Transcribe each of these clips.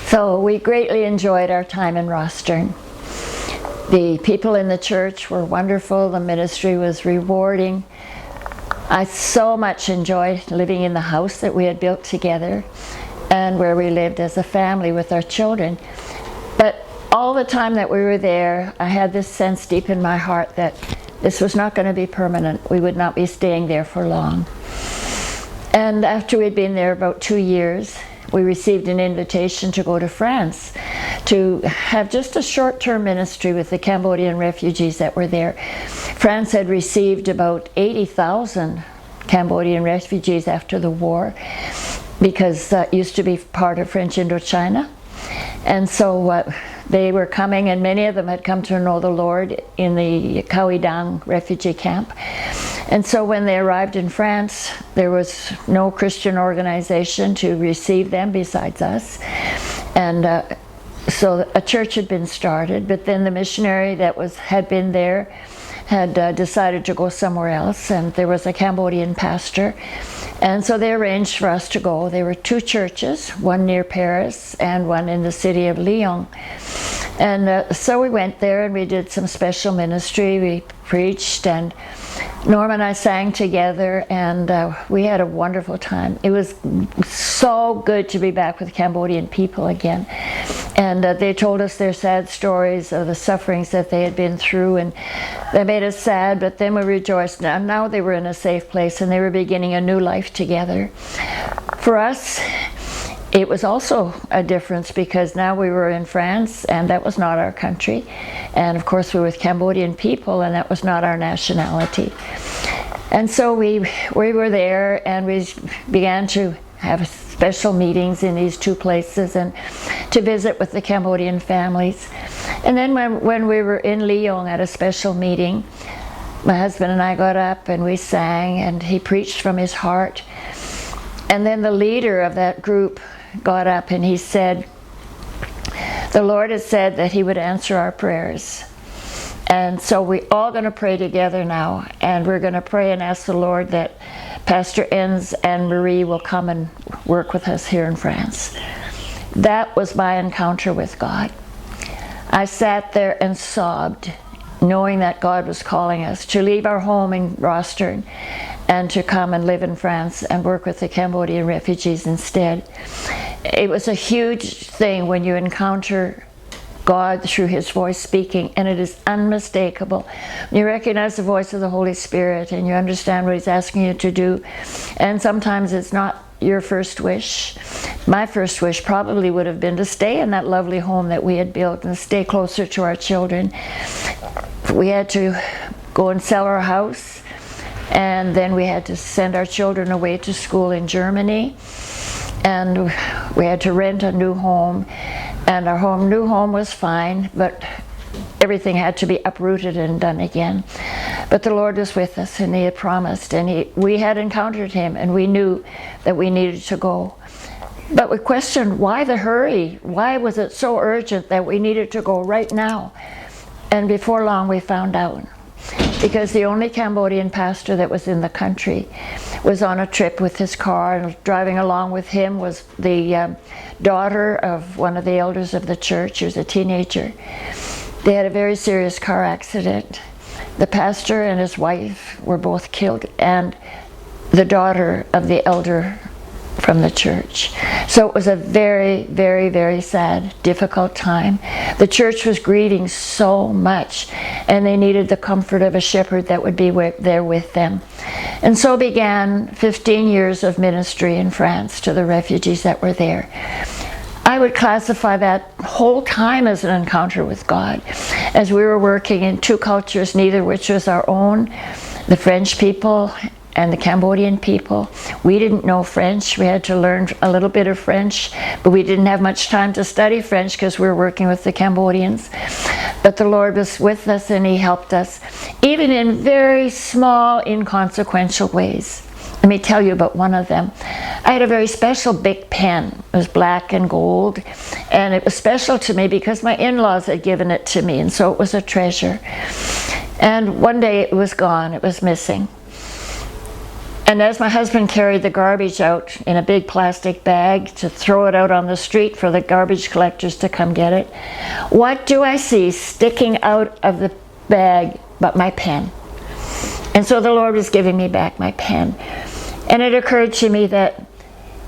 So we greatly enjoyed our time in Rostern. The people in the church were wonderful. The ministry was rewarding. I so much enjoyed living in the house that we had built together and where we lived as a family with our children. But all the time that we were there, I had this sense deep in my heart that this was not going to be permanent. We would not be staying there for long. And after we'd been there about 2 years, we received an invitation to go to France to have just a short-term ministry with the Cambodian refugees that were there. France had received about 80,000 Cambodian refugees after the war, because that used to be part of French Indochina. And so they were coming, and many of them had come to know the Lord in the Khao Dang refugee camp. And so when they arrived in France, there was no Christian organization to receive them besides us. And so a church had been started, but then the missionary that had been there had decided to go somewhere else, and there was a Cambodian pastor. And so they arranged for us to go. There were 2 churches, one near Paris and one in the city of Lyon. And so we went there and we did some special ministry. We preached, and Norma and I sang together, and we had a wonderful time. It was so good to be back with Cambodian people again. And they told us their sad stories of the sufferings that they had been through, and they made us sad, but then we rejoiced. Now they were in a safe place and they were beginning a new life together. For us, it was also a difference, because now we were in France and that was not our country. And of course we were with Cambodian people and that was not our nationality. And so we were there, and we began to have special meetings in these 2 places and to visit with the Cambodian families. And then when we were in Lyon at a special meeting, my husband and I got up and we sang, and he preached from his heart. And then the leader of that group got up and he said, "The Lord has said that he would answer our prayers. And so we're all going to pray together now, and we're going to pray and ask the Lord that Pastor Enns and Marie will come and work with us here in France." That was my encounter with God. I sat there and sobbed, knowing that God was calling us to leave our home in Rostern and to come and live in France and work with the Cambodian refugees instead. It was a huge thing when you encounter God through his voice speaking, and it is unmistakable. You recognize the voice of the Holy Spirit and you understand what he's asking you to do. And sometimes it's not your first wish. My first wish probably would have been to stay in that lovely home that we had built and stay closer to our children. We had to go and sell our house, and then we had to send our children away to school in Germany, and we had to rent a new home. And our new home was fine, but everything had to be uprooted and done again. But the Lord was with us, and he had promised, and we had encountered him, and we knew that we needed to go. But we questioned, why the hurry? Why was it so urgent that we needed to go right now? And before long we found out. Because the only Cambodian pastor that was in the country was on a trip with his car, and driving along with him was the daughter of one of the elders of the church. She was a teenager. They had a very serious car accident. The pastor and his wife were both killed, and the daughter of the elder from the church. So it was a very, very, very sad, difficult time. The church was grieving so much, and they needed the comfort of a shepherd that would be there with them. And so began 15 years of ministry in France to the refugees that were there. I would classify that whole time as an encounter with God, as we were working in 2 cultures, neither which was our own, the French people and the Cambodian people. We didn't know French. We had to learn a little bit of French, but we didn't have much time to study French because we were working with the Cambodians. But the Lord was with us, and he helped us, even in very small, inconsequential ways. Let me tell you about one of them. I had a very special big pen. It was black and gold, and it was special to me because my in-laws had given it to me, and so it was a treasure. And one day it was gone. It was missing. And as my husband carried the garbage out in a big plastic bag to throw it out on the street for the garbage collectors to come get it, what do I see sticking out of the bag but my pen? And so the Lord was giving me back my pen. And it occurred to me that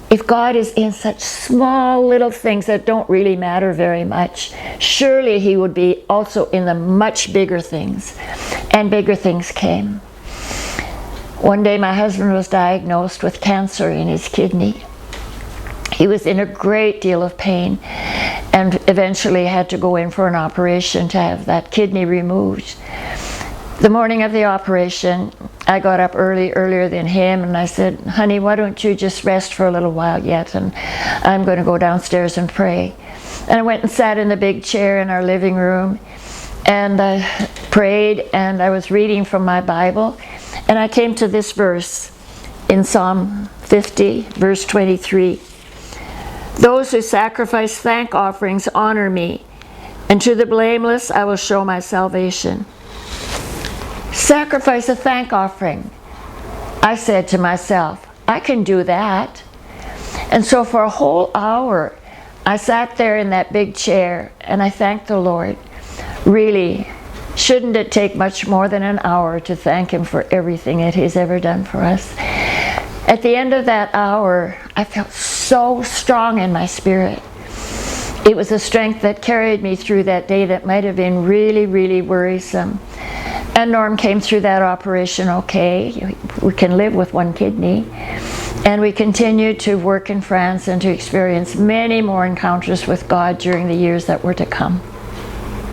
if God is in such small little things that don't really matter very much, surely He would be also in the much bigger things. And bigger things came. One day my husband was diagnosed with cancer in his kidney. He was in a great deal of pain and eventually had to go in for an operation to have that kidney removed. The morning of the operation, I got up earlier than him, and I said, honey, why don't you just rest for a little while yet, and I'm going to go downstairs and pray. And I went and sat in the big chair in our living room, and I prayed, and I was reading from my Bible, and I came to this verse in Psalm 50, verse 23. Those who sacrifice thank offerings honor me, and to the blameless I will show my salvation. Sacrifice a thank offering. I said to myself, I can do that. And so for a whole hour, I sat there in that big chair and I thanked the Lord. Really, shouldn't it take much more than an hour to thank Him for everything that He's ever done for us? At the end of that hour, I felt so strong in my spirit. It was a strength that carried me through that day that might have been really, really worrisome. And Norm came through that operation okay. We can live with one kidney. And we continued to work in France and to experience many more encounters with God during the years that were to come.